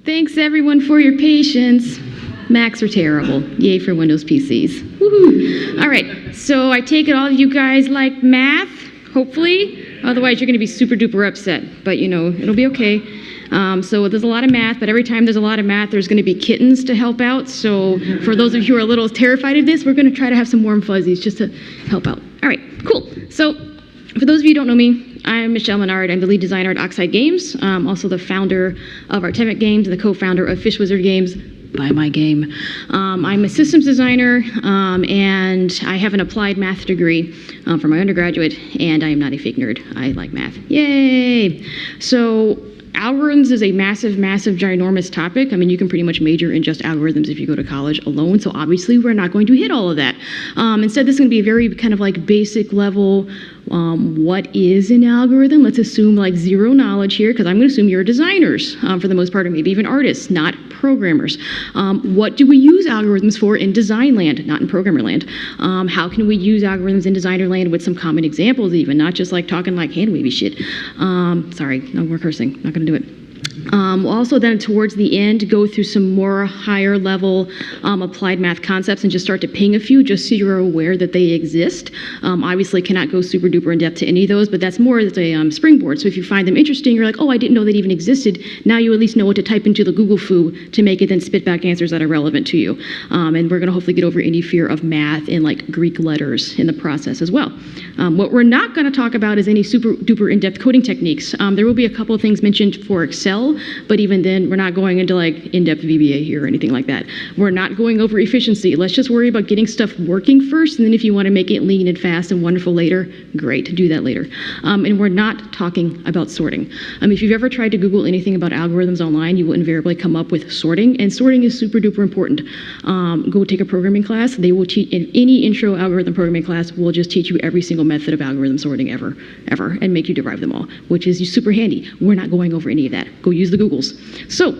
Thanks everyone for your patience. Macs are terrible. Yay for Windows PCs. Woohoo. All right, so I take it all of you guys like math, hopefully. Otherwise, you're going to be super duper upset. But, it'll be okay. So there's a lot of math, but every time there's a lot of math, there's going to be kittens to help out. So for those of you who are a little terrified of this, we're going to try to have some warm fuzzies just to help out. All right, cool. So for those of you who don't know me, I'm Michelle Menard. I'm the lead designer at Oxide Games. I'm also the founder of Artemic Games and the co-founder of Fish Wizard Games. Buy my game. I'm a systems designer, and I have an applied math degree from my undergraduate, and I am not a fake nerd. I like math. Yay! So algorithms is a massive, ginormous topic. I mean, you can pretty much major in just algorithms if you go to college alone, so obviously we're not going to hit all of that. Instead, this is going to be a very kind of like basic level, what is an algorithm? Let's assume like zero knowledge here, because I'm going to assume you're designers for the most part, or maybe even artists, not programmers. What do we use algorithms for in design land, not in programmer land? How can we use algorithms in designer land with some common examples even, not just like talking like hand-wavy shit. Sorry, no more cursing, not going to do it. We'll also then towards the end go through some more higher level applied math concepts and just start to ping a few just so you're aware that they exist. Obviously cannot go super duper in depth to any of those, but that's more as a springboard. So if you find them interesting, you're like, oh, I didn't know that even existed. Now you at least know what to type into the Google foo to make it then spit back answers that are relevant to you. And we're going to hopefully get over any fear of math and like Greek letters in the process as well. What we're not going to talk about is any super duper in-depth coding techniques. There will be a couple of things mentioned for Excel, but even then, we're not going into like in-depth VBA here or anything like that. We're not going over efficiency. Let's just worry about getting stuff working first, and then if you want to make it lean and fast and wonderful later, great, do that later. And we're not talking about sorting. If you've ever tried to Google anything about algorithms online, you will invariably come up with sorting, and sorting is super duper important. Go take a programming class. They will teach, in any intro algorithm programming class, will just teach you every single method of algorithm sorting ever, and make you derive them all, which is super handy. We're not going over any of that. Go use the Googles. So,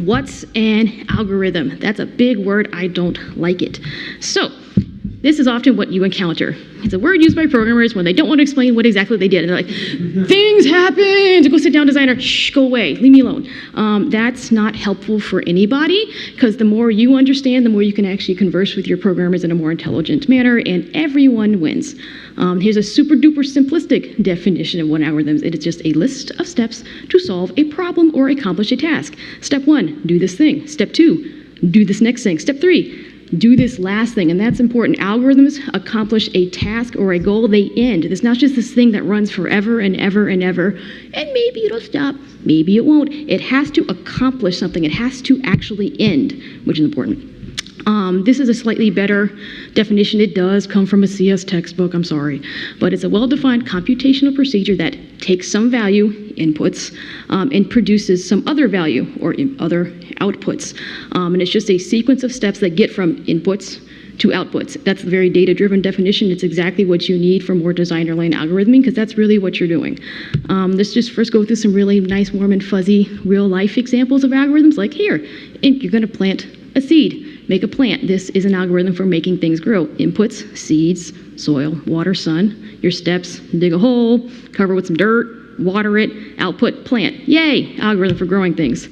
what's an algorithm? That's a big word. I don't like it. So, this is often what you encounter. It's a word used by programmers when they don't want to explain what exactly they did. And they're like, things happened. Go sit down, designer. Shh, go away. Leave me alone. That's not helpful for anybody, because the more you understand, the more you can actually converse with your programmers in a more intelligent manner, and everyone wins. Here's a super duper simplistic definition of what algorithm is. It is just a list of steps to solve a problem or accomplish a task. Step 1, do this thing. Step 2, do this next thing. Step 3, do this last thing, and that's important. Algorithms accomplish a task or a goal, they end. It's not just this thing that runs forever and ever and ever, and maybe it'll stop, maybe it won't. It has to accomplish something. It has to actually end, which is important. This is a slightly better definition. It does come from a CS textbook, I'm sorry. But it's a well-defined computational procedure that takes some value, inputs, and produces some other value, or other outputs. And it's just a sequence of steps that get from inputs to outputs. That's a very data-driven definition. It's exactly what you need for more designer lane algorithming, because that's really what you're doing. Let's just first go through some really nice, warm, and fuzzy real-life examples of algorithms. Like here, you're going to plant a seed. Make a plant. This is an algorithm for making things grow. Inputs, seeds, soil, water, sun. Your steps, dig a hole, cover with some dirt, water it, output, plant. Yay, algorithm for growing things.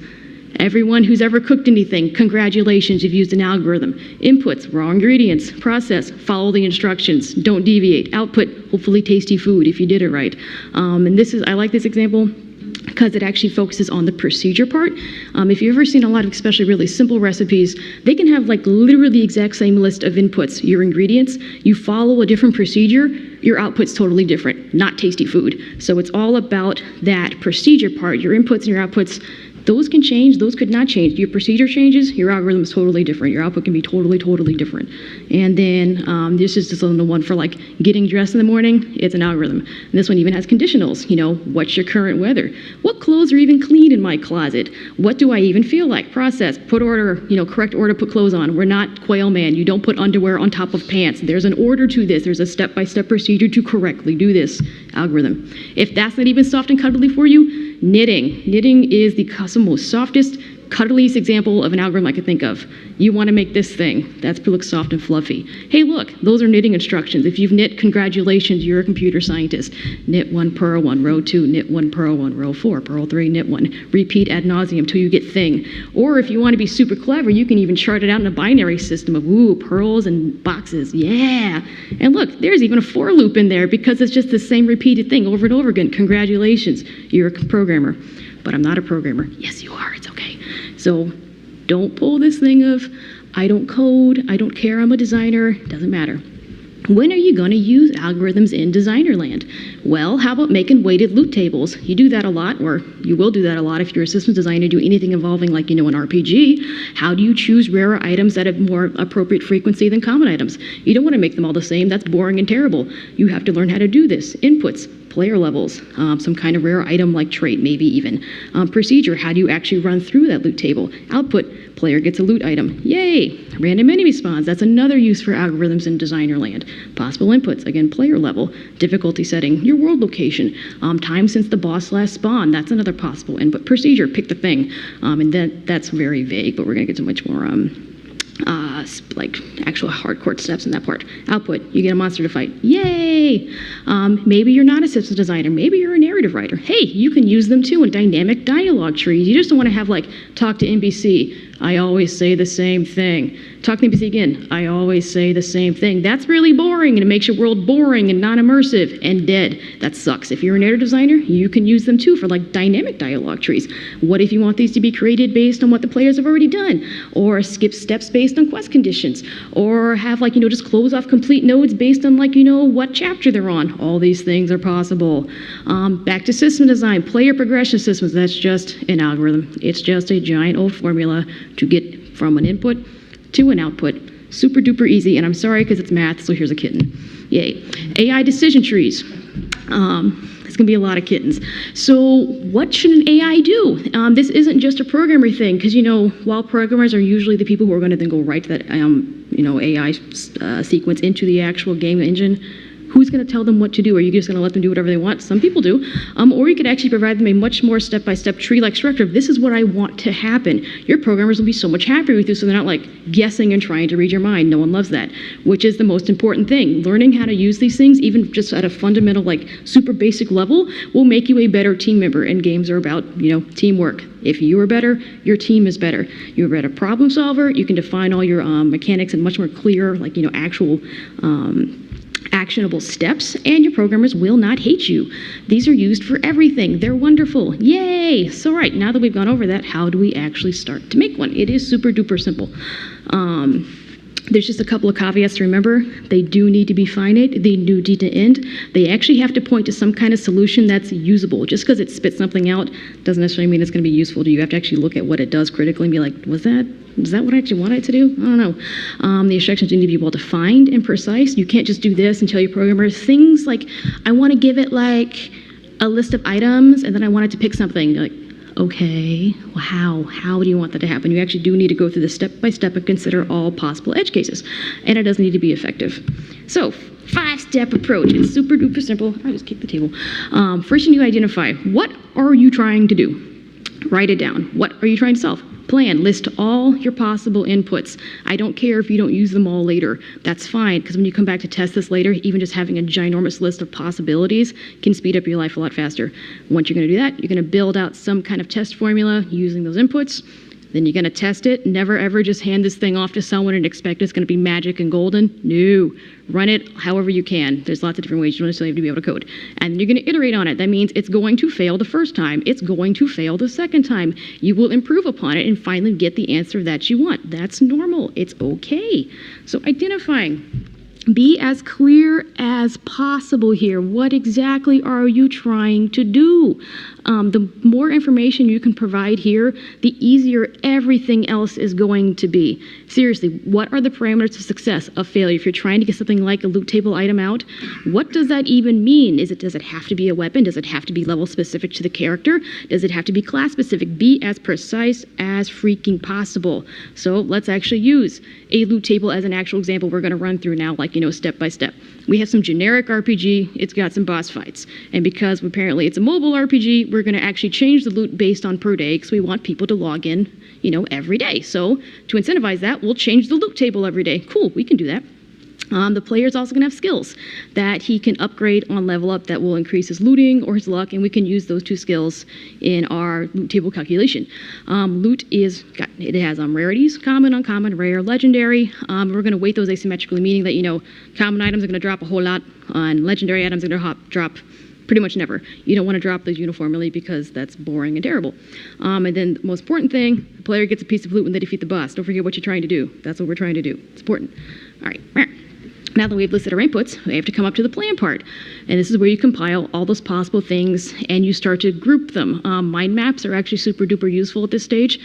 Everyone who's ever cooked anything, congratulations, you've used an algorithm. Inputs, raw ingredients. Process, follow the instructions, don't deviate. Output, hopefully tasty food if you did it right. And I like this example because it actually focuses on the procedure part. If you've ever seen a lot of especially really simple recipes, they can have like literally the exact same list of inputs, your ingredients. You follow a different procedure, your output's totally different, not tasty food. So it's all about that procedure part, your inputs and your outputs. Those can change, those could not change. Your procedure changes, your algorithm is totally different. Your output can be totally, totally different. And then this is just the one for like getting dressed in the morning, it's an algorithm. And this one even has conditionals, what's your current weather? What clothes are even clean in my closet? What do I even feel like? Process, put order, correct order, put clothes on. We're not Quail Man, you don't put underwear on top of pants. There's an order to this, there's a step-by-step procedure to correctly do this algorithm. If that's not even soft and cuddly for you, knitting. Knitting is the most softest, cuddliest example of an algorithm I could think of. You want to make this thing. That looks soft and fluffy. Hey, look, those are knitting instructions. If you've knit, congratulations, you're a computer scientist. Knit 1, purl 1, row 2, knit 1, purl 1, row 4, purl 3, knit 1. Repeat ad nauseum until you get thing. Or if you want to be super clever, you can even chart it out in a binary system of, ooh, purls and boxes. Yeah. And look, there's even a for loop in there because it's just the same repeated thing over and over again. Congratulations, you're a programmer. But I'm not a programmer. Yes, you are. It's okay. So don't pull this thing of, I don't code, I don't care, I'm a designer. Doesn't matter. When are you going to use algorithms in designer land? Well, how about making weighted loot tables? You do that a lot, or you will do that a lot if you're a systems designer, do anything involving, like, an RPG. How do you choose rarer items that have more appropriate frequency than common items? You don't want to make them all the same. That's boring and terrible. You have to learn how to do this. Inputs, player levels, some kind of rare item like trait, maybe even. Procedure, how do you actually run through that loot table? Output, player gets a loot item. Yay! Random enemy spawns, that's another use for algorithms in designer land. Possible inputs, again, player level. Difficulty setting, your world location. Time since the boss last spawned, that's another possible input. Procedure, pick the thing. And that's very vague, but we're going to get to much more like actual hardcore steps in that part. Output, you get a monster to fight. Yay! Maybe you're not a systems designer. Maybe you're a narrative writer. Hey, you can use them too in dynamic dialogue trees. You just don't want to have, like, talk to NPC. I always say the same thing. Talk to NPC again. I always say the same thing. That's really boring, and it makes your world boring and non-immersive and dead. That sucks. If you're a narrative designer, you can use them too for, like, dynamic dialogue trees. What if you want these to be created based on what the players have already done? Or skip steps based on quest conditions? Or have, like, just close off complete nodes based on, like, what chapter they're on? All these things are possible. Back to system design, player progression systems. That's just an algorithm. It's just a giant old formula to get from an input to an output. Super duper easy, and I'm sorry because it's math, so here's a kitten. Yay. AI decision trees. It's going to be a lot of kittens. So what should an AI do? This isn't just a programmer thing, because, while programmers are usually the people who are going to then go right to that, AI sequence into the actual game engine, who's going to tell them what to do? Are you just going to let them do whatever they want? Some people do. Or you could actually provide them a much more step-by-step tree-like structure of, this is what I want to happen. Your programmers will be so much happier with you, so they're not, like, guessing and trying to read your mind. No one loves that, which is the most important thing. Learning how to use these things, even just at a fundamental, like, super basic level, will make you a better team member. And games are about, teamwork. If you are better, your team is better. You're a better problem solver. You can define all your mechanics in much more clear, like, actual actionable steps, and your programmers will not hate you. These are used for everything. They're wonderful. Yay! So right, now that we've gone over that, how do we actually start to make one? It is super duper simple. There's just a couple of caveats to remember. They do need to be finite. They do need to end. They actually have to point to some kind of solution that's usable. Just because it spits something out doesn't necessarily mean it's going to be useful to you. You have to actually look at what it does critically and be like, is that what I actually want it to do? I don't know. The instructions need to be well defined and precise. You can't just do this and tell your programmers things like, I want to give it, like, a list of items, and then I want it to pick something. You're like, okay, well, how do you want that to happen? You actually do need to go through the step-by-step and consider all possible edge cases. And it does need to be effective. So, 5-step approach. It's super duper simple. I just kicked the table. First, you need to identify, what are you trying to do? Write it down. What are you trying to solve? Plan. List all your possible inputs. I don't care if you don't use them all later. That's fine, because when you come back to test this later, even just having a ginormous list of possibilities can speed up your life a lot faster. Once you're going to do that, you're going to build out some kind of test formula using those inputs. Then you're going to test it. Never, ever just hand this thing off to someone and expect it's going to be magic and golden. No. Run it however you can. There's lots of different ways. You don't necessarily have to be able to code. And you're going to iterate on it. That means it's going to fail the first time. It's going to fail the second time. You will improve upon it and finally get the answer that you want. That's normal. It's okay. So identifying. Be as clear as possible here. What exactly are you trying to do? The more information you can provide here, the easier everything else is going to be. Seriously, what are the parameters of success, of failure? If you're trying to get something like a loot table item out, what does that even mean? Does it have to be a weapon? Does it have to be level specific to the character? Does it have to be class specific? Be as precise as freaking possible. So let's actually use a loot table as an actual example we're going to run through now, like, step by step. We have some generic RPG, it's got some boss fights. And because apparently it's a mobile RPG, we're going to actually change the loot based on per day because we want people to log in, every day. So to incentivize that, we'll change the loot table every day. Cool, we can do that. The player's also going to have skills that he can upgrade on level up that will increase his looting or his luck, and we can use those 2 skills in our loot table calculation. Loot it has rarities, common, uncommon, rare, legendary. We're going to weight those asymmetrically, meaning that, common items are going to drop a whole lot, and legendary items are going to drop pretty much never. You don't want to drop those uniformly because that's boring and terrible. And then the most important thing, the player gets a piece of loot when they defeat the boss. Don't forget what you're trying to do. That's what we're trying to do. It's important. All right. Now that we've listed our inputs, we have to come up to the plan part. And this is where you compile all those possible things and you start to group them. Mind maps are actually super duper useful at this stage.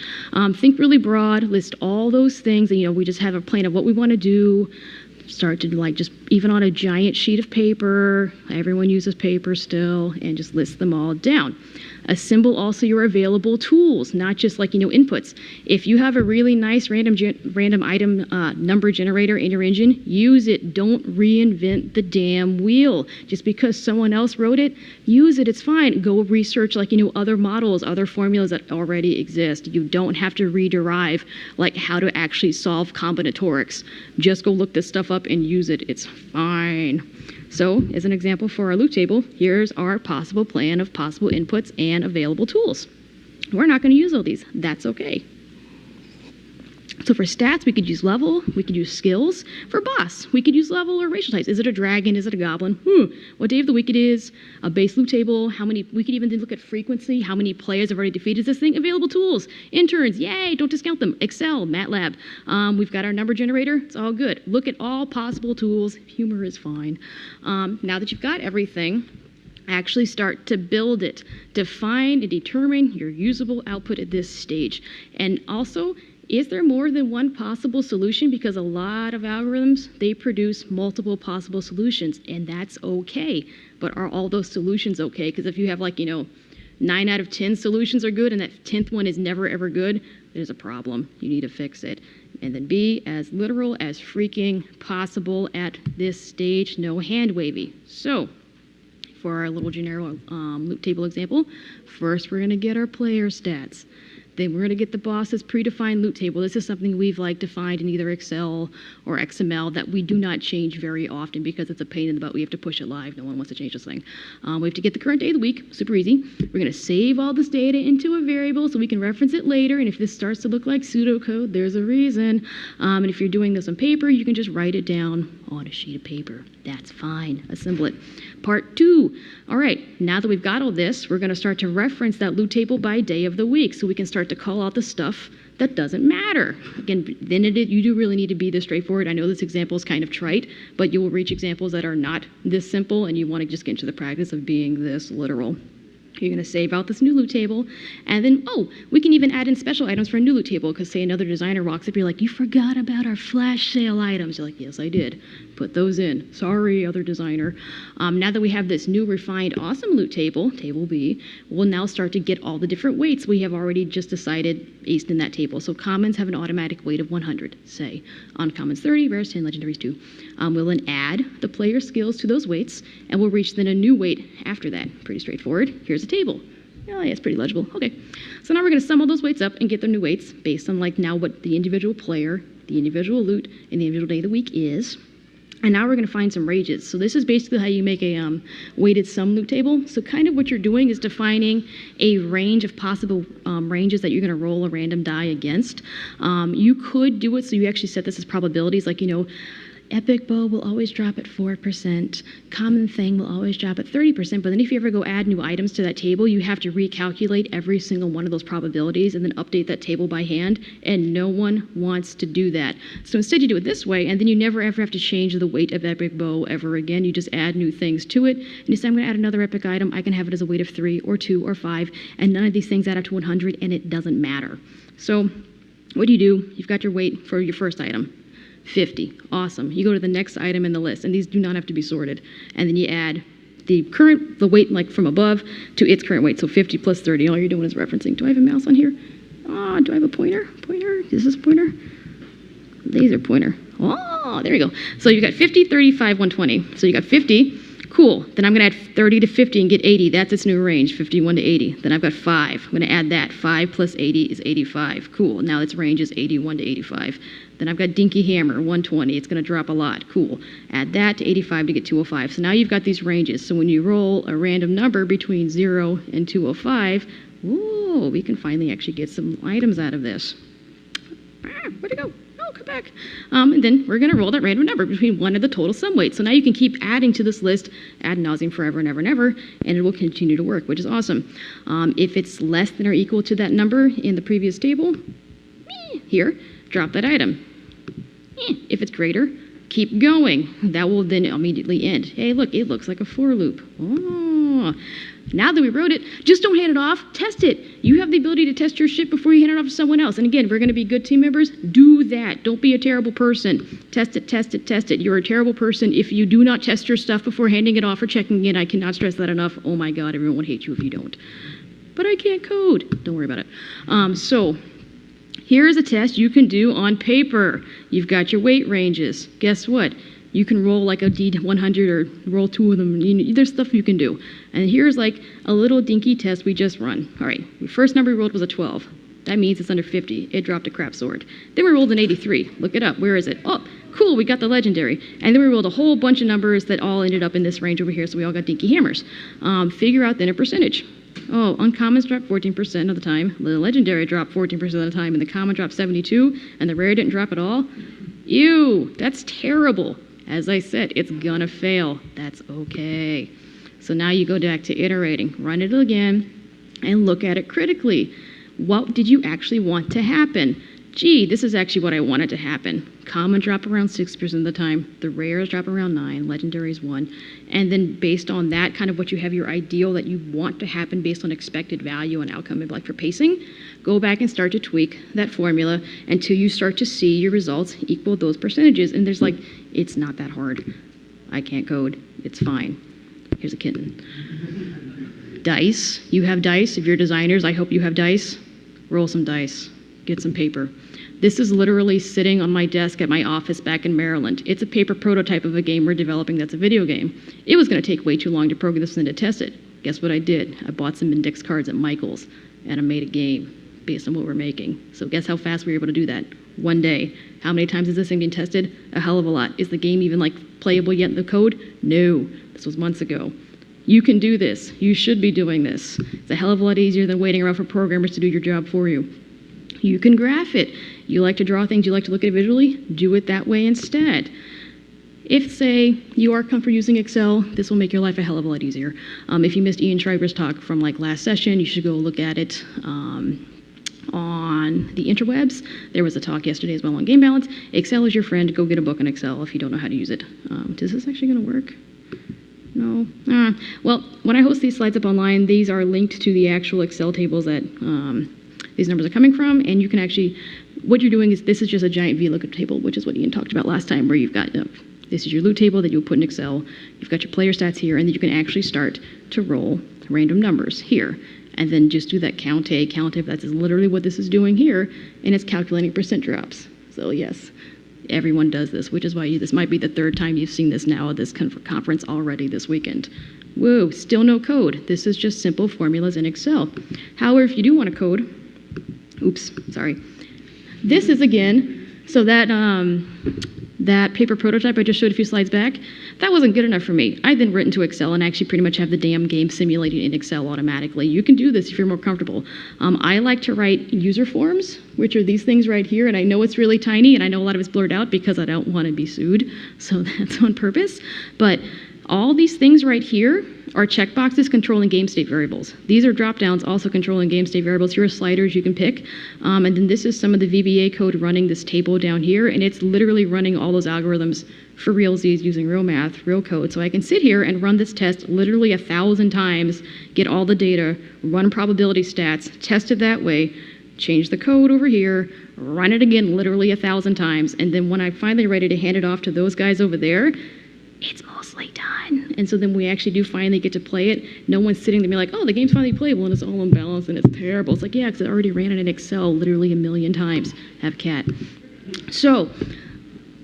Think really broad, list all those things, and we just have a plan of what we want to do. Start to just even on a giant sheet of paper, everyone uses paper still, and just list them all down. Assemble also your available tools, not just inputs. If you have a really nice random item number generator in your engine, use it. Don't reinvent the damn wheel. Just because someone else wrote it, use it. It's fine. Go research other models, other formulas that already exist. You don't have to rederive how to actually solve combinatorics. Just go look this stuff up and use it. It's fine. So, as an example for our loot table, here's our possible plan of possible inputs and available tools. We're not going to use all these. That's okay. So for stats, we could use level, we could use skills. For boss, we could use level or racial types. Is it a dragon? Is it a goblin? What day of the week it is, a base loot table, we could even look at frequency, how many players have already defeated this thing. Available tools, interns, yay, don't discount them. Excel, MATLAB. We've got our number generator, it's all good. Look at all possible tools, humor is fine. Now that you've got everything, actually start to build it. Define and determine your usable output at this stage. And also, is there more than one possible solution? Because a lot of algorithms, they produce multiple possible solutions, and that's okay. But are all those solutions okay? Because if you have 9 out of 10 solutions are good and that 10th one is never ever good, there's a problem. You need to fix it. And then be as literal as freaking possible at this stage, no hand wavy. So, for our little generic loot table example, first we're going to get our player stats. Then we're going to get the boss's predefined loot table. This is something we've defined in either Excel or XML that we do not change very often because it's a pain in the butt. We have to push it live. No one wants to change this thing. We have to get the current day of the week. Super easy. We're going to save all this data into a variable so we can reference it later. And if this starts to look like pseudocode, there's a reason. And if you're doing this on paper, you can just write it down on a sheet of paper. That's fine. Assemble it. Part 2. All right, now that we've got all this, we're going to start to reference that loot table by day of the week so we can start to call out the stuff that doesn't matter. Again, then you do really need to be this straightforward. I know this example is kind of trite, but you will reach examples that are not this simple, and you want to just get into the practice of being this literal. You're going to save out this new loot table, and then, we can even add in special items for a new loot table, because say another designer walks up, you're like, you forgot about our flash sale items. You're like, yes, I did. Put those in. Sorry, other designer. Now that we have this new refined awesome loot table, table B, we'll now start to get all the different weights we have already just decided based in that table. So commons have an automatic weight of 100, say. Uncommons 30, rares 10, legendaries 2. We'll then add the player skills to those weights, and we'll reach then a new weight after that. Pretty straightforward. Here's a table. Oh, yeah, it's pretty legible. Okay. So now we're going to sum all those weights up and get their new weights based on now what the individual player, the individual loot, and the individual day of the week is. And now we're going to find some ranges. So this is basically how you make a weighted sum loot table. So kind of what you're doing is defining a range of possible ranges that you're going to roll a random die against. You could do it so you actually set this as probabilities, Epic Bow will always drop at 4%. Common Thing will always drop at 30%. But then if you ever go add new items to that table, you have to recalculate every single one of those probabilities and then update that table by hand. And no one wants to do that. So instead you do it this way, and then you never ever have to change the weight of Epic Bow ever again. You just add new things to it. And you say, I'm going to add another epic item. I can have it as a weight of 3 or 2 or 5. And none of these things add up to 100, and it doesn't matter. So what do? You've got your weight for your first item. 50. Awesome. You go to the next item in the list, and these do not have to be sorted. And then you add the weight from above to its current weight. So 50 plus 30. All you're doing is referencing. Do I have a mouse on here? Do I have a pointer? Pointer? Is this a pointer? Laser pointer. Oh, Oh, there you go. So you got 50, 35, 120. So you got 50. Cool. Then I'm going to add 30 to 50 and get 80. That's its new range, 51 to 80. Then I've got 5. I'm going to add that. 5 plus 80 is 85. Cool. Now its range is 81 to 85. Then I've got Dinky Hammer, 120. It's going to drop a lot. Cool. Add that to 85 to get 205. So now you've got these ranges. So when you roll a random number between 0 and 205, ooh, we can finally actually get some items out of this. Where'd it go? Oh, come back. And then we're going to roll that random number between 1 and the total sum weight. So now you can keep adding to this list ad nauseum forever and ever and ever, and it will continue to work, which is awesome. If it's less than or equal to that number in the previous table, here, drop that item. If it's greater, keep going. That will then immediately end. Hey, look, it looks like a for loop. Oh. Now that we wrote it, just don't hand it off, test it. You have the ability to test your shit before you hand it off to someone else. And again, if we're going to be good team members, do that. Don't be a terrible person. Test it, test it, test it. You're a terrible person if you do not test your stuff before handing it off or checking it. I cannot stress that enough. Oh my God, everyone would hate you if you don't. But I can't code. Don't worry about it. So here's a test you can do on paper. You've got your weight ranges. Guess what? You can roll like a D100 or roll 2 of them. There's stuff you can do. And here's like a little dinky test we just run. All right, the first number we rolled was a 12. That means it's under 50. It dropped a crap sword. Then we rolled an 83. Look it up. Where is it? Oh, cool, we got the legendary. And then we rolled a whole bunch of numbers that all ended up in this range over here, so we all got dinky hammers. Figure out then a percentage. Oh, uncommons dropped 14% of the time. The legendary dropped 14% of the time, and the common dropped 72, and the rare didn't drop at all. Ew, that's terrible. As I said, it's gonna fail. That's okay. So now you go back to iterating. Run it again and look at it critically. What did you actually want to happen? Gee, this is actually what I wanted to happen. Common drop around 6% of the time. The rares drop around 9. Legendaries 1. And then based on that, kind of what you have your ideal that you want to happen based on expected value and outcome, maybe like for pacing, go back and start to tweak that formula until you start to see your results equal those percentages. And there's like, it's not that hard. I can't code. It's fine. Here's a kitten. Dice. You have dice. If you're designers, I hope you have dice. Roll some dice. Get some paper. This is literally sitting on my desk at my office back in Maryland. It's a paper prototype of a game we're developing that's a video game. It was going to take way too long to program this in to test it. Guess what I did? I bought some index cards at Michael's, and I made a game based on what we're making. So guess how fast we were able to do that? One day. How many times is this thing being tested? A hell of a lot. Is the game even like playable yet in the code? No. This was months ago. You can do this. You should be doing this. It's a hell of a lot easier than waiting around for programmers to do your job for you. You can graph it. You like to draw things, you like to look at it visually, do it that way instead. If, say, you are comfortable using Excel, this will make your life a hell of a lot easier. If you missed Ian Schreiber's talk from like last session, you should go look at it on the interwebs. There was a talk yesterday as well on game balance. Excel is your friend. Go get a book on Excel if you don't know how to use it. Is this actually going to work? No? Well, when I host these slides up online, these are linked to the actual Excel tables that these numbers are coming from, and you can actually, what you're doing is, this is just a giant VLOOKUP table, which is what Ian talked about last time, where you've got, this is your loot table that you'll put in Excel, you've got your player stats here, and then you can actually start to roll random numbers here, and then just do that count A, count if. That's literally what this is doing here, and it's calculating percent drops. So yes, everyone does this, which is why this might be the third time you've seen this now at this conference already this weekend. Whoa, still no code. This is just simple formulas in Excel. However, if you do want to code, oops, sorry. This is again, so that that paper prototype I just showed a few slides back, that wasn't good enough for me. I then written to Excel and actually pretty much have the damn game simulated in Excel automatically. You can do this if you're more comfortable. I like to write user forms, which are these things right here, and I know it's really tiny, and I know a lot of it's blurred out because I don't want to be sued, so that's on purpose. But all these things right here are checkboxes controlling game state variables. These are drop-downs also controlling game state variables. Here are sliders you can pick. And then this is some of the VBA code running this table down here, and it's literally running all those algorithms for realsies using real math, real code. So I can sit here and run this test literally 1,000 times, get all the data, run probability stats, test it that way, change the code over here, run it again literally 1,000 times, and then when I'm finally ready to hand it off to those guys over there, it's mostly done. And so then we actually do finally get to play it. No one's sitting there being like, oh, the game's finally playable and it's all unbalanced and it's terrible. It's like, yeah, because I already ran it in Excel literally 1,000,000 times. Have a cat. So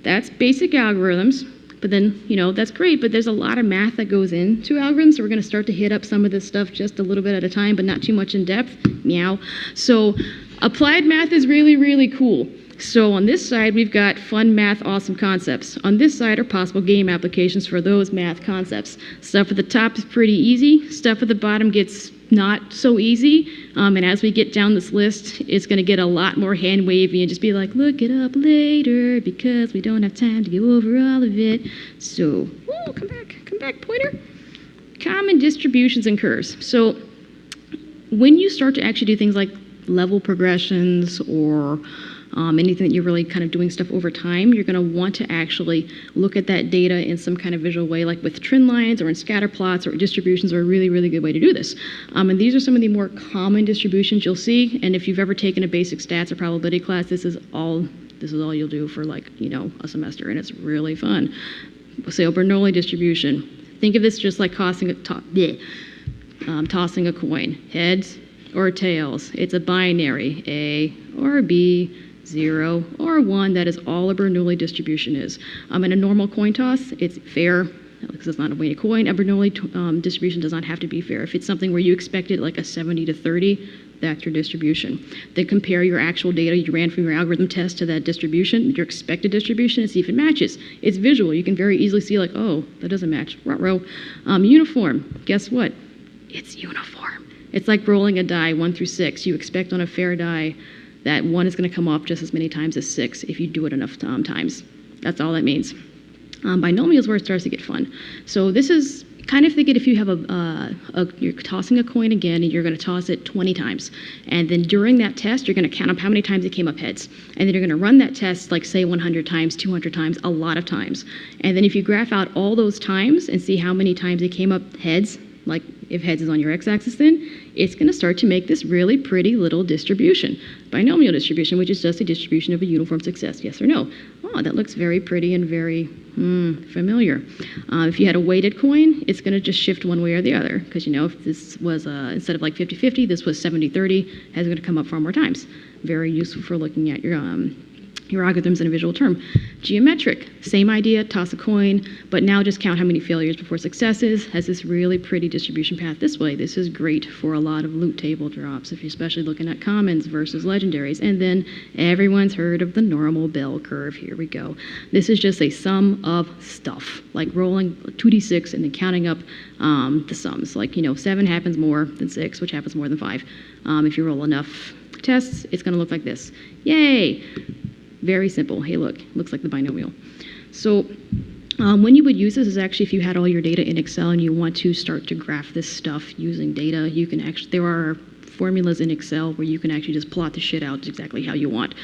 that's basic algorithms. But then, that's great, but there's a lot of math that goes into algorithms, so we're going to start to hit up some of this stuff just a little bit at a time, but not too much in depth. Meow. So applied math is really, really cool. So on this side, we've got fun math, awesome concepts. On this side are possible game applications for those math concepts. Stuff at the top is pretty easy. Stuff at the bottom gets not so easy. And as we get down this list, it's going to get a lot more hand wavy and just be like, look it up later because we don't have time to go over all of it. So, come back, pointer. Common distributions and curves. So when you start to actually do things like level progressions or anything that you're really kind of doing stuff over time, you're going to want to actually look at that data in some kind of visual way, like with trend lines or in scatter plots, or distributions are a really, really good way to do this. And these are some of the more common distributions you'll see. And if you've ever taken a basic stats or probability class, this is all you'll do for a semester, and it's really fun. So Bernoulli distribution. Think of this just like tossing a coin, heads or tails. It's a binary, A or B, 0 or 1. That is all a Bernoulli distribution is. In a normal coin toss, it's fair because it's not a weighted coin. A Bernoulli distribution does not have to be fair. If it's something where you expected like a 70-30, that's your distribution. Then compare your actual data you ran from your algorithm test to that distribution, your expected distribution, and see if it matches. It's visual. You can very easily see like, oh, that doesn't match. Ruh-roh. Uniform. Guess what? It's uniform. It's like rolling a die 1 through 6. You expect on a fair die that 1 is going to come off just as many times as 6 if you do it enough times. That's all that means. Binomials where it starts to get fun. So this is kind of think it if you have you're tossing a coin again and you're going to toss it 20 times. And then during that test, you're going to count up how many times it came up heads. And then you're going to run that test like say 100 times, 200 times, a lot of times. And then if you graph out all those times and see how many times it came up heads, like if heads is on your x-axis then, it's going to start to make this really pretty little distribution. Binomial distribution, which is just a distribution of a uniform success, yes or no. Oh, that looks very pretty and very familiar. If you had a weighted coin, it's going to just shift one way or the other. Because, if this was, instead of like 50-50, this was 70-30, it's going to come up far more times. Very useful for looking at your algorithms in a visual term. Geometric, same idea, toss a coin, but now just count how many failures before successes. Has this really pretty distribution path this way. This is great for a lot of loot table drops, if you're especially looking at commons versus legendaries. And then everyone's heard of the normal bell curve. Here we go. This is just a sum of stuff, like rolling 2d6 and then counting up the sums. Like, 7 happens more than 6, which happens more than 5. If you roll enough tests, it's going to look like this. Yay! Very simple. Hey, look, looks like the binomial. So when you would use this is actually if you had all your data in Excel and you want to start to graph this stuff using data, you can actually, there are formulas in Excel where you can actually just plot the shit out exactly how you want.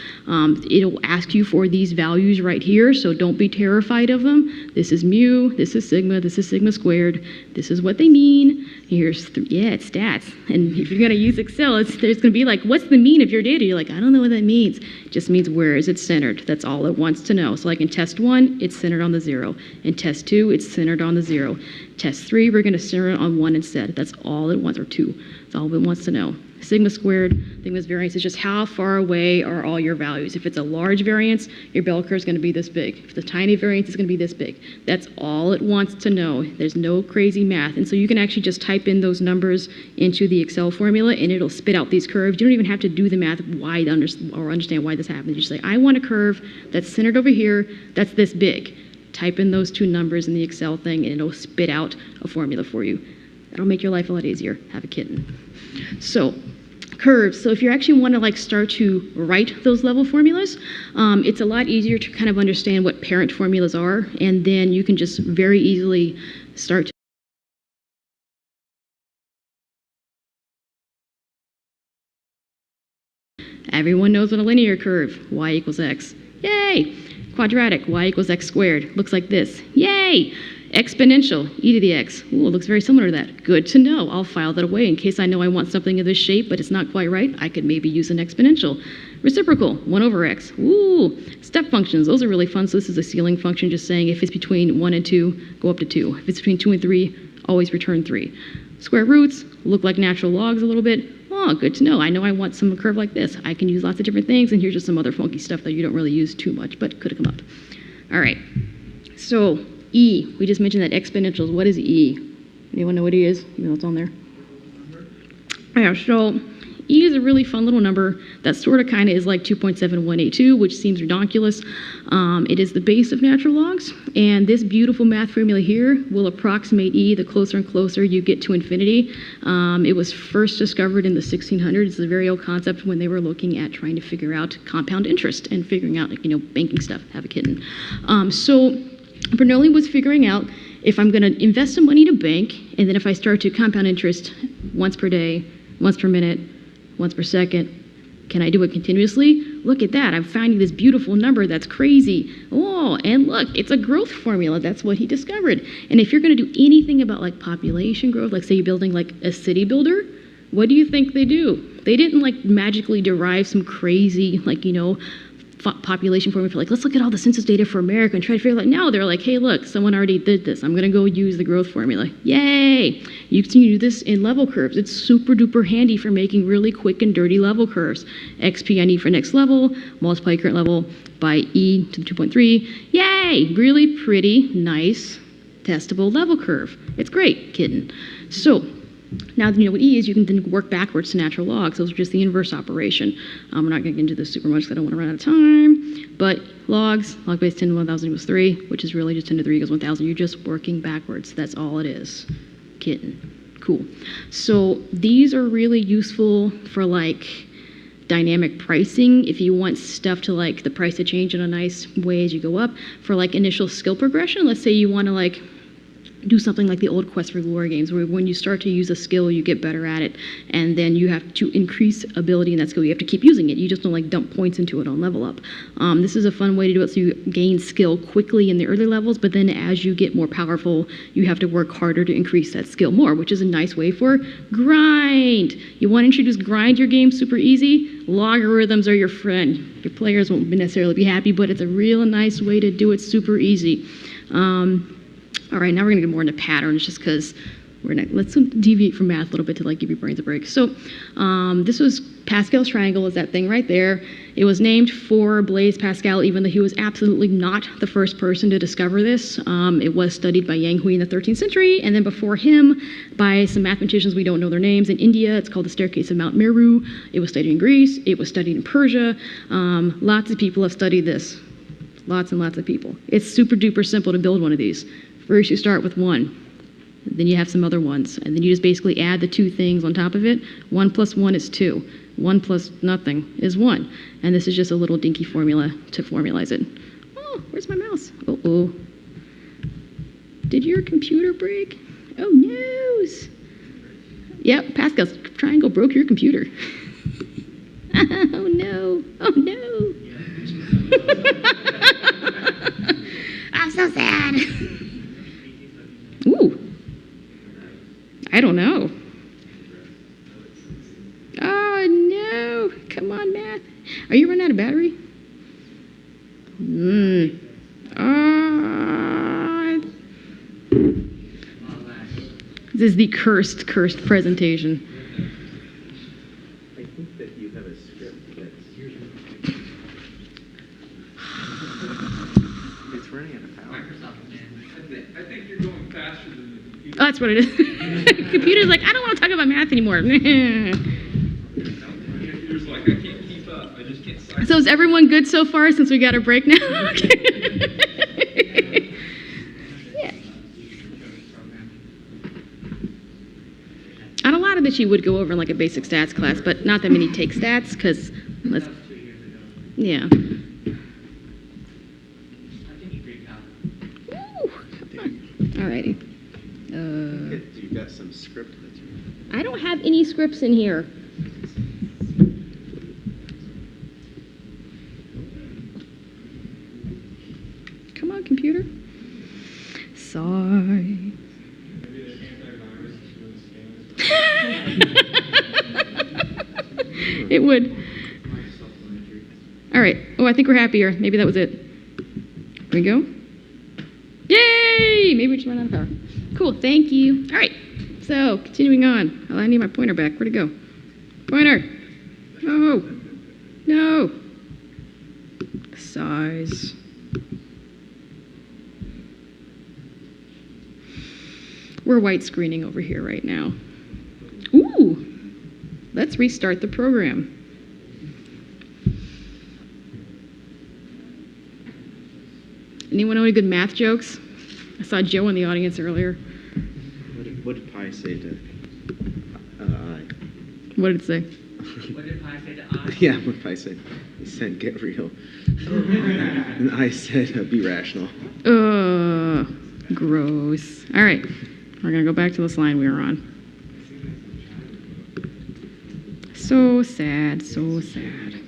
It'll ask you for these values right here, so don't be terrified of them. This is mu, this is sigma squared, this is what they mean. Here's, it's stats. And if you're gonna use Excel, there's gonna be like, what's the mean of your data? You're like, I don't know what that means. It just means where is it centered? That's all it wants to know. So like in test 1, it's centered on the 0. In test 2, it's centered on the 0. Test 3, we're gonna center it on 1 instead. That's all it wants, or 2. That's all it wants to know. Sigma squared, sigma's variance is just how far away are all your values. If it's a large variance, your bell curve is going to be this big. If it's a tiny variance, it's going to be this big. That's all it wants to know. There's no crazy math. And so you can actually just type in those numbers into the Excel formula and it'll spit out these curves. You don't even have to do the math or understand why this happens. You just say, I want a curve that's centered over here, that's this big. Type in those 2 numbers in the Excel thing and it'll spit out a formula for you. That'll make your life a lot easier. Have a kitten. So, curves. So if you actually want to start to write those level formulas, it's a lot easier to kind of understand what parent formulas are, and then you can just very easily start to everyone knows what a linear curve, y equals x. Yay! Quadratic, y equals x squared. Looks like this. Yay! Exponential, e to the x. Ooh, it looks very similar to that. Good to know. I'll file that away in case I know I want something of this shape, but it's not quite right. I could maybe use an exponential. Reciprocal, 1 over x. Ooh, step functions. Those are really fun. So this is a ceiling function just saying if it's between 1 and 2, go up to 2. If it's between 2 and 3, always return 3. Square roots look like natural logs a little bit. Oh, good to know. I know I want some curve like this. I can use lots of different things, and here's just some other funky stuff that you don't really use too much, but could have come up. All right. So E, we just mentioned that exponentials. What is E? Anyone know what E is? Even though it's on there. Yeah, so E is a really fun little number that sort of kind of is like 2.7182, which seems ridiculous. It is the base of natural logs, and this beautiful math formula here will approximate E the closer and closer you get to infinity. It was first discovered in the 1600s. It's a very old concept when they were looking at trying to figure out compound interest and figuring out, banking stuff. Have a kitten. So Bernoulli was figuring out if I'm going to invest some money in a bank, and then if I start to compound interest once per day, once per minute, once per second, can I do it continuously? Look at that. I'm finding this beautiful number that's crazy. Oh, and look, it's a growth formula. That's what he discovered. And if you're going to do anything about like population growth, like say you're building like a city builder, what do you think they do? They didn't like magically derive some crazy population formula for like, let's look at all the census data for America and try to figure it out. No, they're like, hey, look, someone already did this. I'm going to go use the growth formula. Yay! You can do this in level curves. It's super duper handy for making really quick and dirty level curves. XP I need for next level, multiply current level by E to the 2.3. Yay! Really pretty, nice, testable level curve. It's great, kitten. So now that you know what E is, you can then work backwards to natural logs. Those are just the inverse operation. We're not going to get into this super much because I don't want to run out of time. But logs, log base 10 to 1,000 equals 3, which is really just 10 to 3 equals 1,000. You're just working backwards. That's all it is. Kitten. Cool. So these are really useful for like dynamic pricing if you want stuff to like the price to change in a nice way as you go up. For like initial skill progression, let's say you want to like do something like the old Quest for Glory games, where when you start to use a skill, you get better at it, and then you have to increase ability in that skill. You have to keep using it. You just don't like dump points into it on level up. This is a fun way to do it, so you gain skill quickly in the early levels, but then as you get more powerful, you have to work harder to increase that skill more, which is a nice way for grind. You want to introduce grind your game super easy? Logarithms are your friend. Your players won't necessarily be happy, but it's a real nice way to do it super easy. All right, now we're going to get more into patterns just because let's deviate from math a little bit to like give your brains a break. So this was Pascal's triangle is that thing right there. It was named for Blaise Pascal, even though he was absolutely not the first person to discover this. It was studied by Yang Hui in the 13th century, and then before him by some mathematicians we don't know their names in India. It's called the Staircase of Mount Meru. It was studied in Greece. It was studied in Persia. Lots of people have studied this. Lots and lots of people. It's super duper simple to build one of these. First, you start with 1. Then you have some other ones. And then you just basically add the 2 things on top of it. 1 plus 1 is 2. 1 plus nothing is 1. And this is just a little dinky formula to formalize it. Oh, where's my mouse? Uh-oh. Did your computer break? Oh, no. Yep, Pascal's triangle broke your computer. Oh, no. Oh, no. I'm so sad. Ooh. I don't know. Oh, no. Come on, math. Are you running out of battery? This is the cursed presentation. I think that you have a script that's... It's running out of power. I think you're going faster than the computer. Oh, that's what it is. Computer's like, I don't want to talk about math anymore. Computer's like, I can't keep up. I just can't cycle. So is everyone good so far since we got a break now? Yeah. And a lot of this you would go over in like a basic stats class, but not that many take stats because yeah. Ooh, come on. Alrighty. You got some script that's... I don't have any scripts in here. Come on, computer. Sorry. It would. All right. Oh, I think we're happier. Maybe that was it. Here we go. Yay! Maybe we just ran out of power. Cool. Thank you. All right. So, continuing on. Oh, I need my pointer back. Where'd it go? Pointer. No. No. Size. We're white screening over here right now. Ooh, let's restart the program. Anyone know any good math jokes? I saw Joe in the audience earlier. What did pi say to I? What did it say? What did pi say to I? Yeah, what pi said? He said, get real. And I said, be rational. Gross. All right, we're going to go back to this line we were on. So sad, so sad.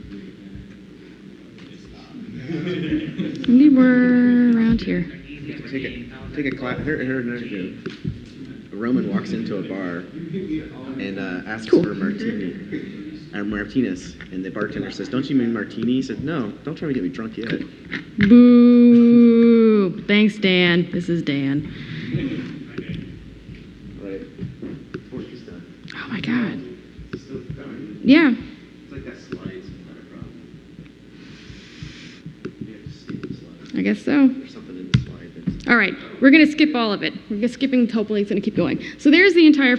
Maybe we're around here. Take a class. Here, a Roman walks into a bar and asks for a martini, or martinis, and the bartender says, "Don't you mean martini?" He said, "No, don't try to get me drunk yet." Boo! Thanks, Dan. This is Dan. Right. Work is done. Oh my God. Still going. Yeah. It's like that slide's not a problem. You have to see the slide. I guess so. There's something in the slide that's... All right, we're going to skip all of it. We're just skipping, hopefully it's going to keep going. So there's the entire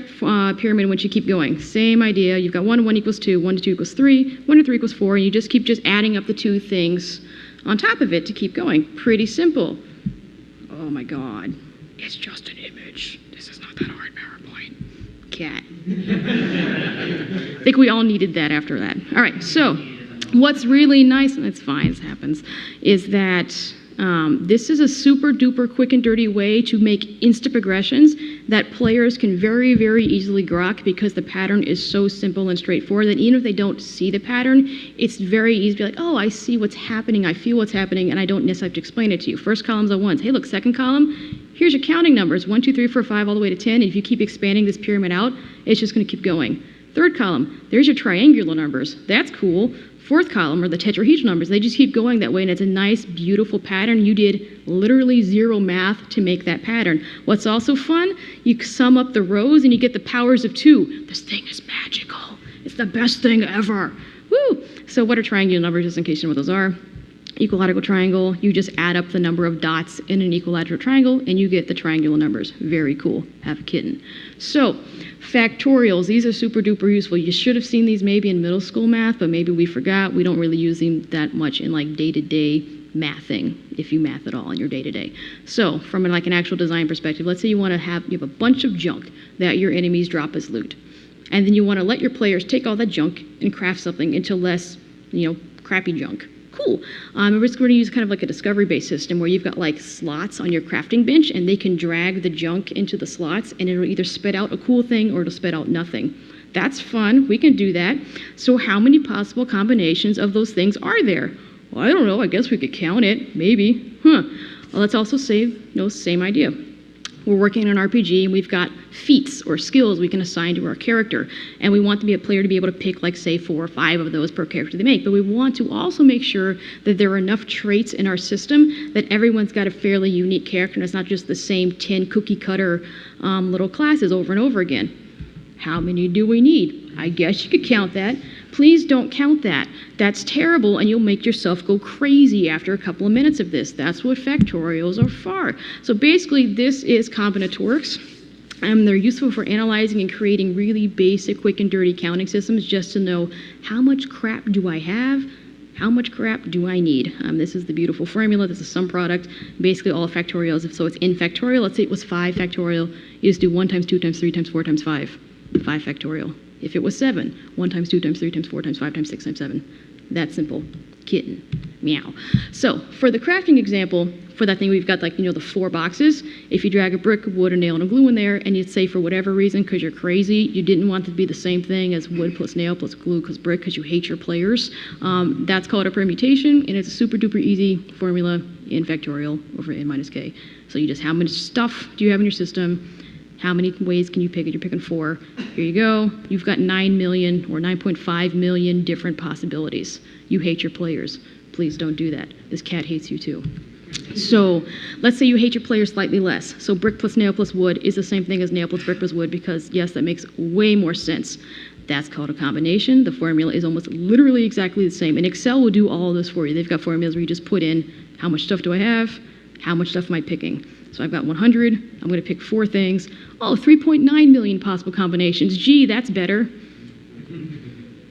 pyramid once you keep going. Same idea. You've got 1 to 1 equals 2, 1 to 2 equals 3, 1 to 3 equals 4, and you just keep adding up the two things on top of it to keep going. Pretty simple. Oh my God. It's just an image. This is not that hard, PowerPoint. Cat. I think we all needed that after that. All right, so what's really nice, and it's fine, it happens, is that this is a super duper quick and dirty way to make instant progressions that players can very, very easily grok because the pattern is so simple and straightforward that even if they don't see the pattern, it's very easy to be like, oh, I see what's happening, I feel what's happening, and I don't necessarily have to explain it to you. First column's a ones. Hey, look, second column, here's your counting numbers, 1, 2, 3, 4, 5, all the way to 10. And if you keep expanding this pyramid out, it's just going to keep going. Third column, there's your triangular numbers. That's cool. Fourth column are the tetrahedral numbers. They just keep going that way, and it's a nice, beautiful pattern. You did literally zero math to make that pattern. What's also fun, you sum up the rows and you get the powers of 2. This thing is magical. It's the best thing ever. Woo! So what are triangular numbers, just in case you know what those are? Equilateral triangle, you just add up the number of dots in an equilateral triangle and you get the triangular numbers. Very cool. Have a kitten. So, factorials, these are super duper useful. You should have seen these maybe in middle school math, but maybe we forgot. We don't really use them that much in like day-to-day mathing, if you math at all in your day-to-day. So, from an actual design perspective, let's say you have a bunch of junk that your enemies drop as loot. And then you want to let your players take all that junk and craft something into less, crappy junk. Cool. We're just going to use kind of like a discovery-based system where you've got like slots on your crafting bench and they can drag the junk into the slots and it'll either spit out a cool thing or it'll spit out nothing. That's fun. We can do that. So how many possible combinations of those things are there? Well, I don't know. I guess we could count it. Maybe. Well, let's also say, same idea. We're working in an RPG and we've got feats or skills we can assign to our character. And we want a player to be able to pick, like, say, 4 or 5 of those per character they make. But we want to also make sure that there are enough traits in our system that everyone's got a fairly unique character and it's not just the same 10 cookie cutter little classes over and over again. How many do we need? I guess you could count that. Please don't count that. That's terrible, and you'll make yourself go crazy after a couple of minutes of this. That's what factorials are for. So basically, this is combinatorics. They're useful for analyzing and creating really basic, quick and dirty counting systems just to know how much crap do I have, how much crap do I need. This is the beautiful formula. This is sum product. Basically, all factorials. So it's in factorial. Let's say it was 5 factorial. You just do 1 times 2 times 3 times 4 times 5. 5 factorial. If it was 7, 1 times 2 times 3 times 4 times 5 times 6 times 7. That simple. Kitten. Meow. So for the crafting example, for that thing we've got the 4 boxes. If you drag a brick, wood, a nail, and a glue in there, and you'd say for whatever reason, because you're crazy, you didn't want it to be the same thing as wood plus nail plus glue plus brick because you hate your players, that's called a permutation, and it's a super duper easy formula in factorial over n minus k. So you just, how much stuff do you have in your system? How many ways can you pick it? You're picking 4. Here you go. You've got 9 million or 9.5 million different possibilities. You hate your players. Please don't do that. This cat hates you too. So let's say you hate your players slightly less. So brick plus nail plus wood is the same thing as nail plus brick plus wood because, yes, that makes way more sense. That's called a combination. The formula is almost literally exactly the same. And Excel will do all of this for you. They've got formulas where you just put in how much stuff do I have, how much stuff am I picking. So I've got 100. I'm going to pick 4 things. Oh, 3.9 million possible combinations. Gee, that's better.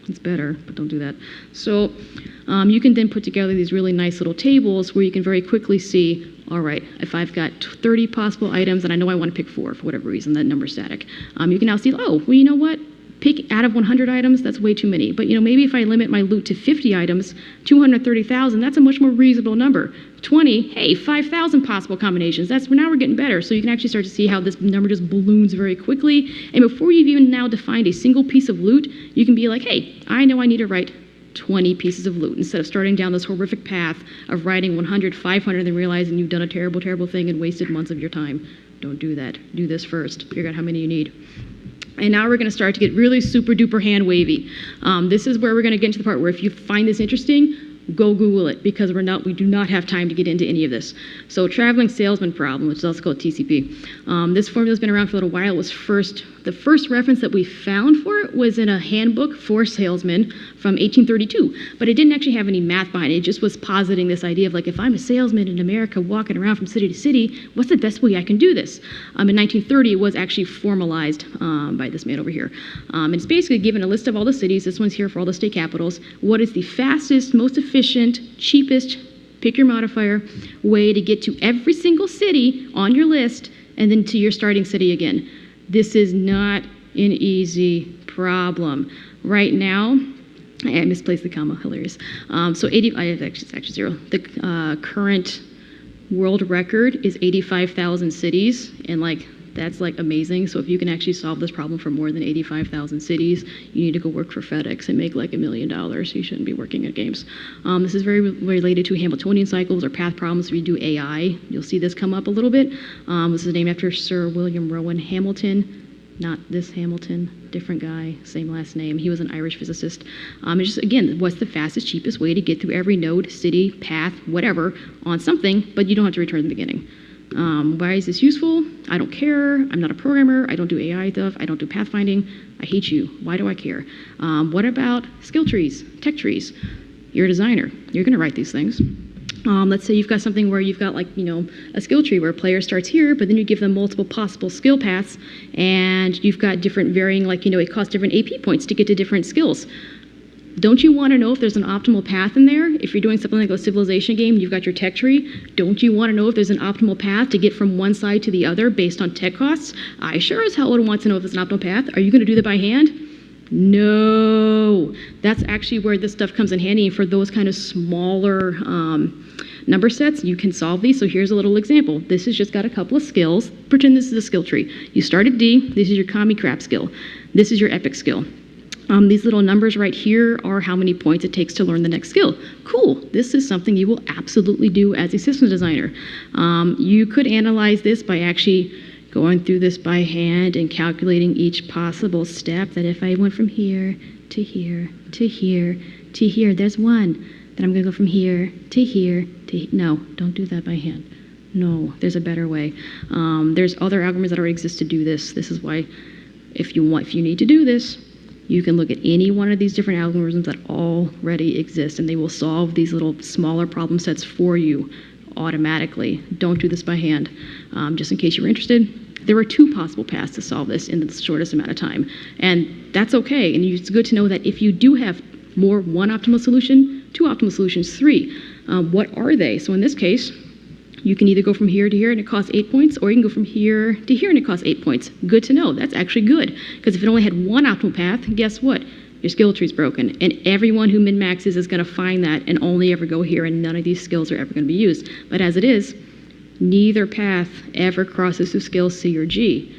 It's better, but don't do that. So you can then put together these really nice little tables where you can very quickly see, all right, if I've got 30 possible items and I know I want to pick 4 for whatever reason, that number's static, you can now see, oh, well, you know what? Pick out of 100 items, that's way too many. But maybe if I limit my loot to 50 items, 230,000, that's a much more reasonable number. 20, hey, 5,000 possible combinations. Now we're getting better. So you can actually start to see how this number just balloons very quickly. And before you've even now defined a single piece of loot, you can be like, hey, I know I need to write 20 pieces of loot instead of starting down this horrific path of writing 100, 500, and then realizing you've done a terrible, terrible thing and wasted months of your time. Don't do that. Do this first. Figure out how many you need. And now we're going to start to get really super duper hand wavy. This is where we're going to get into the part where if you find this interesting, go Google it, because we do not have time to get into any of this. So traveling salesman problem, which is also called TCP. This formula has been around for a little while. It was the first reference that we found for it was in a handbook for salesmen from 1832, but it didn't actually have any math behind it. It just was positing this idea of like, if I'm a salesman in America walking around from city to city, what's the best way I can do this? In 1930, it was actually formalized by this man over here. And it's basically given a list of all the cities. This one's here for all the state capitals. What is the fastest, most efficient, cheapest, pick your modifier, way to get to every single city on your list and then to your starting city again. This is not an easy problem. Right now, I misplaced the comma, hilarious. So it's actually 0. The current world record is 85,000 cities, and that's amazing. So if you can actually solve this problem for more than 85,000 cities, you need to go work for FedEx and make $1 million. You shouldn't be working at games. This is very related to Hamiltonian cycles or path problems. If you do AI, you'll see this come up a little bit. This is named after Sir William Rowan Hamilton. Not this Hamilton, different guy, same last name. He was an Irish physicist. It's just, again, what's the fastest, cheapest way to get through every node, city, path, whatever, on something, but you don't have to return the beginning. Why is this useful? I don't care. I'm not a programmer. I don't do AI stuff. I don't do pathfinding. I hate you. Why do I care? What about skill trees, tech trees? You're a designer. You're going to write these things. Let's say you've got something where you've got a skill tree where a player starts here, but then you give them multiple possible skill paths, and you've got different varying, it costs different AP points to get to different skills. Don't you want to know if there's an optimal path in there? If you're doing something like a civilization game, you've got your tech tree. Don't you want to know if there's an optimal path to get from one side to the other based on tech costs? I sure as hell would want to know if there's an optimal path. Are you going to do that by hand? No. That's actually where this stuff comes in handy. And for those kind of smaller number sets, you can solve these. So here's a little example. This has just got a couple of skills. Pretend this is a skill tree. You start at D. This is your commie crap skill. This is your epic skill. These little numbers right here are how many points it takes to learn the next skill. Cool. This is something you will absolutely do as a systems designer. You could analyze this by actually going through this by hand and calculating each possible step, that if I went from here to here to here to here, there's one. Then I'm going to go from here to here to no, don't do that by hand. No, there's a better way. There's other algorithms that already exist to do this. This is why if you need to do this, you can look at any one of these different algorithms that already exist, and they will solve these little smaller problem sets for you automatically. Don't do this by hand. Just in case you were interested, there are 2 possible paths to solve this in the shortest amount of time. And that's okay. And it's good to know that if you do have one optimal solution, 2 optimal solutions, 3, what are they? So in this case, you can either go from here to here and it costs 8 points, or you can go from here to here and it costs 8 points. Good to know. That's actually good. Because if it only had one optimal path, guess what? Your skill tree's broken. And everyone who min-maxes is going to find that and only ever go here, and none of these skills are ever going to be used. But as it is, neither path ever crosses through skill C or G.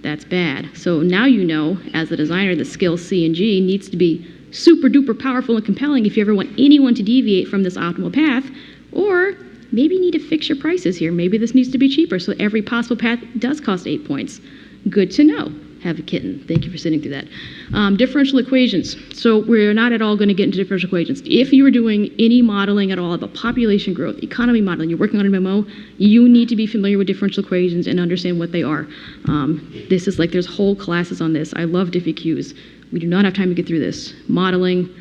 That's bad. So now you know, as a designer, that skill C and G needs to be super duper powerful and compelling if you ever want anyone to deviate from this optimal path, or maybe you need to fix your prices here. Maybe this needs to be cheaper, so every possible path does cost 8 points. Good to know. Have a kitten. Thank you for sitting through that. Differential equations. So we're not at all going to get into differential equations. If you are doing any modeling at all about population growth, economy modeling, you're working on a memo, you need to be familiar with differential equations and understand what they are. This is there's whole classes on this. I love DiffyQs. We do not have time to get through this. Modeling,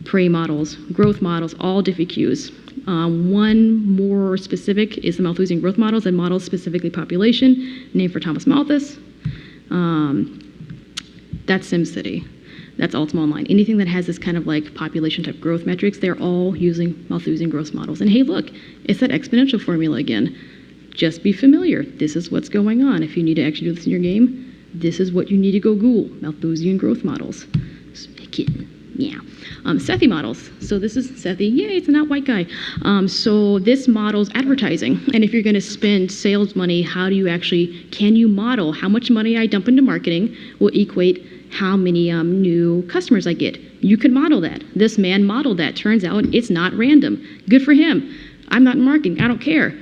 prey models, growth models, all DiffyQs. One more specific is the Malthusian growth models and models specifically population, named for Thomas Malthus. That's SimCity. That's Ultima Online. Anything that has this kind of like population type growth metrics, they're all using Malthusian growth models. And hey, look, it's that exponential formula again. Just be familiar. This is what's going on. If you need to actually do this in your game, this is what you need to go Google, Malthusian growth models. Yeah. Sethi models. So this is Sethi. Yay, it's a not white guy. So this model's advertising. And if you're going to spend sales money, can you model how much money I dump into marketing will equate how many new customers I get? You can model that. This man modeled that. Turns out it's not random. Good for him. I'm not in marketing. I don't care.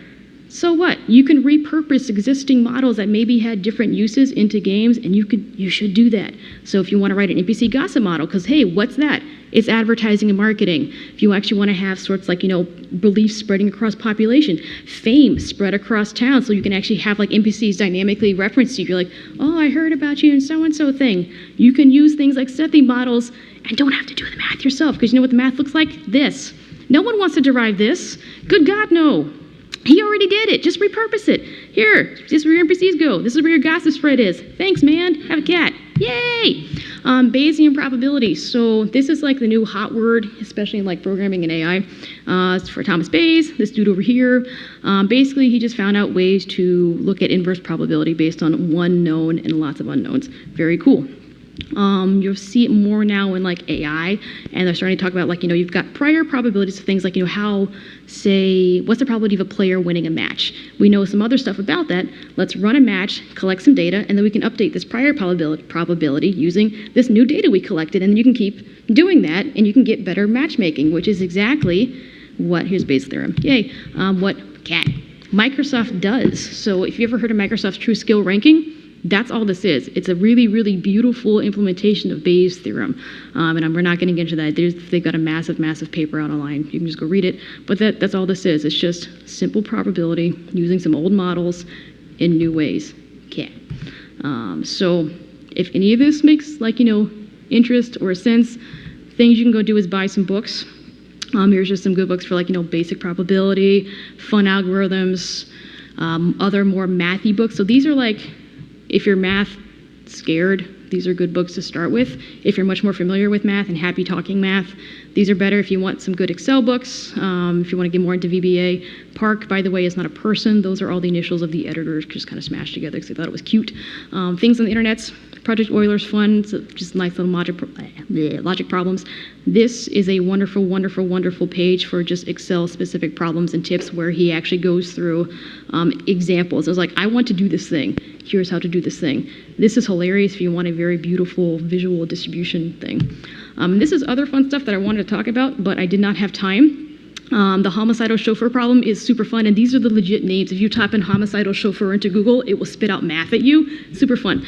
So what? You can repurpose existing models that maybe had different uses into games, and you should do that. So if you want to write an NPC gossip model, because hey, what's that? It's advertising and marketing. If you actually want to have sorts like, beliefs spreading across population, fame spread across town, so you can actually have like NPCs dynamically reference you. You're like, oh, I heard about you in so-and-so thing. You can use things like Sethi models and don't have to do the math yourself, because you know what the math looks like? This. No one wants to derive this. Good God, no. He already did it. Just repurpose it. Here, this is where your NPCs go. This is where your gossip spread is. Thanks, man. Have a cat. Yay! Bayesian probability. So this is like the new hot word, especially in like programming and AI. It's for Thomas Bayes, this dude over here. Basically, he just found out ways to look at inverse probability based on one known and lots of unknowns. Very cool. You'll see it more now in like AI, and they're starting to talk about like, you've got prior probabilities of things like, what's the probability of a player winning a match? We know some other stuff about that. Let's run a match, collect some data, and then we can update this prior probability using this new data we collected, and then you can keep doing that, and you can get better matchmaking, which is exactly here's Bayes' theorem. Yay. What Microsoft does. So if you ever heard of Microsoft's true skill ranking, that's all this is. It's a really, really beautiful implementation of Bayes' theorem. And we're not getting into that. They've got a massive, massive paper out online. You can just go read it. But that's all this is. It's just simple probability using some old models in new ways. Okay. So if any of this makes interest or sense, things you can go do is buy some books. Here's just some good books for basic probability, fun algorithms, other more mathy books. So these are if you're math scared, these are good books to start with. If you're much more familiar with math and happy talking math, these are better if you want some good Excel books. If you want to get more into VBA. Park, by the way, is not a person. Those are all the initials of the editors just kind of smashed together because they thought it was cute. Things on the internet. Project Euler's fun. So just nice little logic problems. This is a wonderful, wonderful, wonderful page for just Excel-specific problems and tips where he actually goes through examples. It was like, I want to do this thing. Here's how to do this thing. This is hilarious if you want a very beautiful visual distribution thing. This is other fun stuff that I wanted to talk about, but I did not have time. The homicidal chauffeur problem is super fun, and these are the legit names. If you type in homicidal chauffeur into Google, it will spit out math at you. Super fun.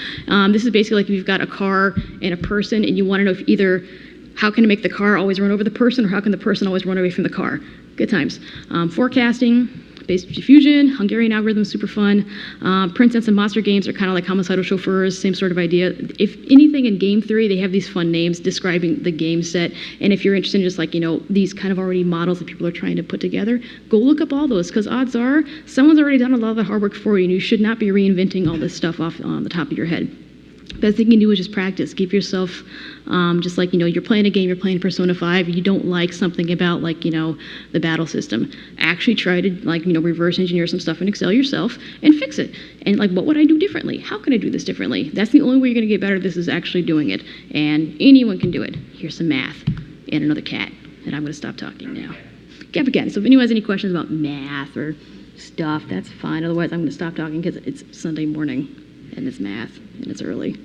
This is basically like if you've got a car and a person, and you want to know if either how can it make the car always run over the person, or how can the person always run away from the car. Good times. Forecasting, Bayesian diffusion, Hungarian algorithms, super fun. Princess and monster games are kind of like homicidal chauffeurs, same sort of idea. If anything in game theory, they have these fun names describing the game set. And if you're interested in just these kind of already models that people are trying to put together, go look up all those, because odds are someone's already done a lot of the hard work for you, and you should not be reinventing all this stuff off on the top of your head. Best thing you can do is just practice. Give yourself, just you're playing a game, you're playing Persona 5, you don't like something about the battle system. Actually try to reverse engineer some stuff in Excel yourself and fix it. And what would I do differently? How can I do this differently? That's the only way you're gonna get better at this, is actually doing it. And anyone can do it. Here's some math and another cat. And I'm gonna stop talking now. Gap again. So if anyone has any questions about math or stuff, that's fine. Otherwise, I'm gonna stop talking because it's Sunday morning and it's math and it's early.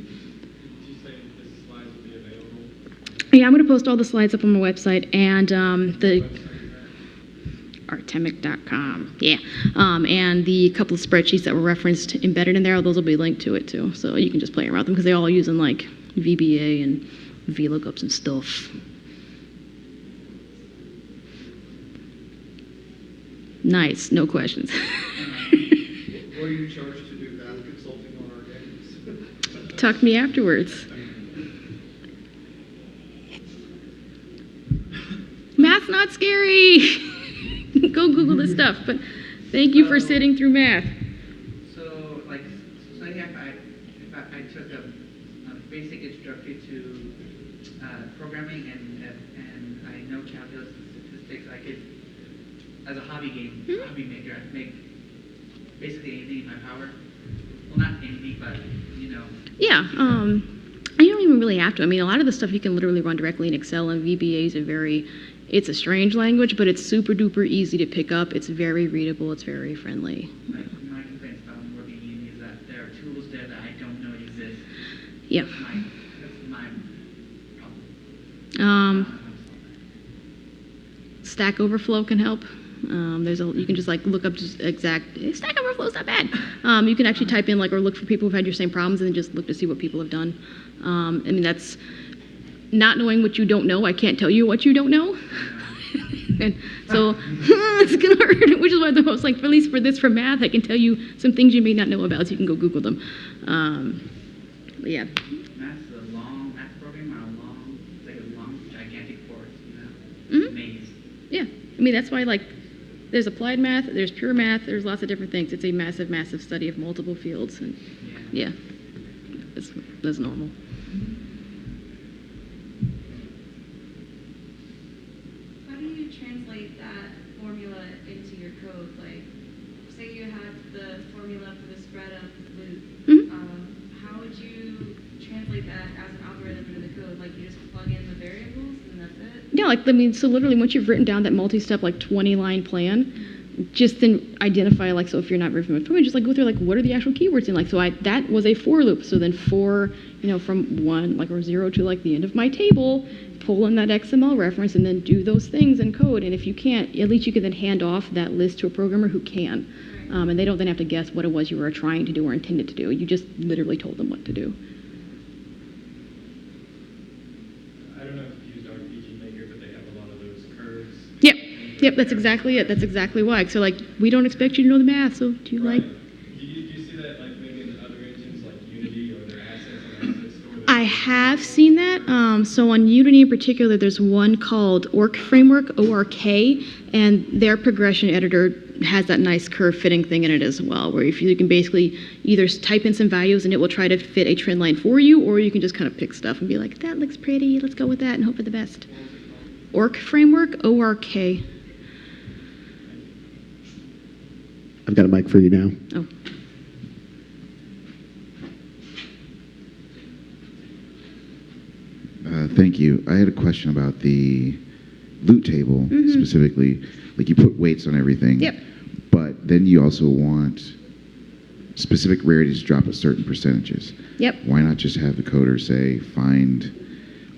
Yeah, I'm going to post all the slides up on my website and the Artemic.com. Yeah. And the couple of spreadsheets that were referenced embedded in there, those will be linked to it too. So you can just play around with them because they all use VBA and VLOOKUPs and stuff. Nice. No questions. What are you charged to do math consulting on our games? Talk to me afterwards. Math's not scary. Go Google this stuff. But thank you for sitting through math. So, like, so if I took a basic introductory to programming and I know calculus and statistics, I could, as a hobby maker, I could make basically anything in my power. Well, not anything, but, you know. Yeah. You don't even really have to. I mean, a lot of the stuff you can literally run directly in Excel, and VBA is it's a strange language, but it's super duper easy to pick up. It's very readable. It's very friendly. Like, my complaints about working in uni is that there are tools there that I don't know exist. Yeah. That's my problem. Stack Overflow can help. You can just like look up just exact Stack Overflow is not bad. You can actually type in like or look for people who've had your same problems and then just look to see what people have done. I mean that's not knowing what you don't know. I can't tell you what you don't know. And so it's gonna hurt. Which is why the most like at least for math, I can tell you some things you may not know about, so you can go Google them. But yeah. Math program are long, it's like a long gigantic course, maze. Yeah. I mean that's why like there's applied math, there's pure math, there's lots of different things. It's a massive, massive study of multiple fields. And yeah, that's normal. How do you translate that formula into your code? Like, say you had the formula for the spread of loop. How would you translate that as an algorithm into the code? Like, you just plug in the variables and that's it? Yeah, like I mean, so literally once you've written down that multi-step like 20-line plan, just then identify like so if you're not very familiar with programming, just like go through like what are the actual keywords in like so that was a for loop. So then for from 1 like or 0 to like the end of my table, pull in that XML reference and then do those things in code. And if you can't, at least you can then hand off that list to a programmer who can, and they don't then have to guess what it was you were trying to do or intended to do. You just literally told them what to do. Yep, that's exactly it. That's exactly why. So, like, we don't expect you to know the math, so do you like... Do you see that, like, maybe in other engines, like Unity or their assets and asset store? I have seen that. So on Unity in particular, there's one called Orc Framework, ORK, and their progression editor has that nice curve fitting thing in it as well, where if you can basically either type in some values and it will try to fit a trend line for you, or you can just kind of pick stuff and be like, that looks pretty, let's go with that and hope for the best. Orc Framework, ORK. I've got a mic for you now. Oh. Thank you. I had a question about the loot table specifically. Like you put weights on everything. Yep. But then you also want specific rarities to drop at certain percentages. Yep. Why not just have the coder say find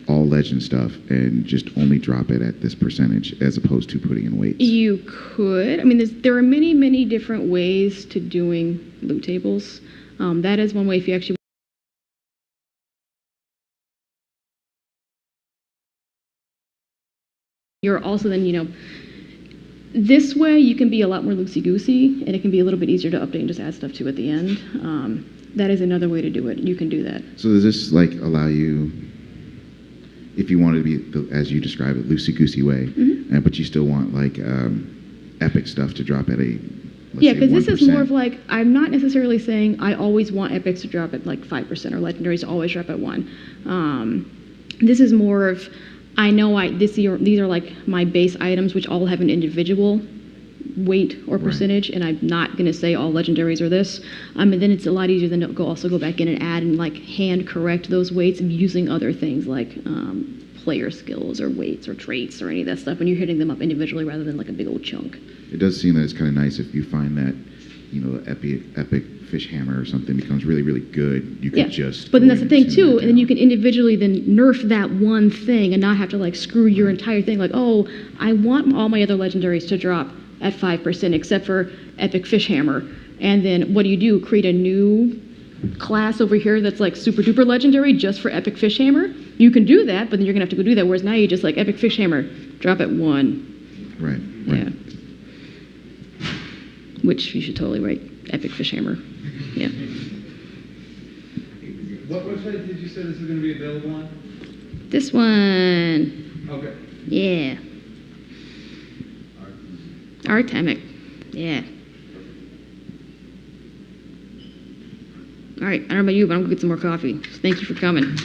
all legend stuff and just only drop it at this percentage as opposed to putting in weights? You could. I mean, there are many, many different ways to doing loot tables. That is one way if you actually you're also then, this way you can be a lot more loosey-goosey and it can be a little bit easier to update and just add stuff to at the end. That is another way to do it. You can do that. So does this like allow you, if you wanted to be, as you describe it, loosey-goosey way, but you still want like epic stuff to drop at a, yeah, because this is more of like, I'm not necessarily saying I always want epics to drop at like 5% or legendaries to always drop at 1. This is more of, I know these are like my base items, which all have an individual weight or percentage, and I'm not going to say all legendaries are this. And then it's a lot easier than to also go back in and add and like hand correct those weights using other things like player skills or weights or traits or any of that stuff when you're hitting them up individually rather than like a big old chunk. It does seem that it's kind of nice if you find that, the epic fish hammer or something becomes really, really good. You could just. But then that's the thing too, and then you can individually then nerf that one thing and not have to like screw your entire thing. Like, oh, I want all my other legendaries to drop at 5% except for epic fish hammer. And then what do? Create a new class over here that's like super duper legendary just for epic fish hammer. You can do that, but then you're gonna have to go do that. Whereas now you just like epic fish hammer, drop at 1. Right. Yeah. Which you should totally write epic fish hammer. Yeah. What website did you say this is going to be available on? This one. Okay. Yeah. Artemic. Yeah. All right, I don't know about you, but I'm going to get some more coffee. So thank you for coming.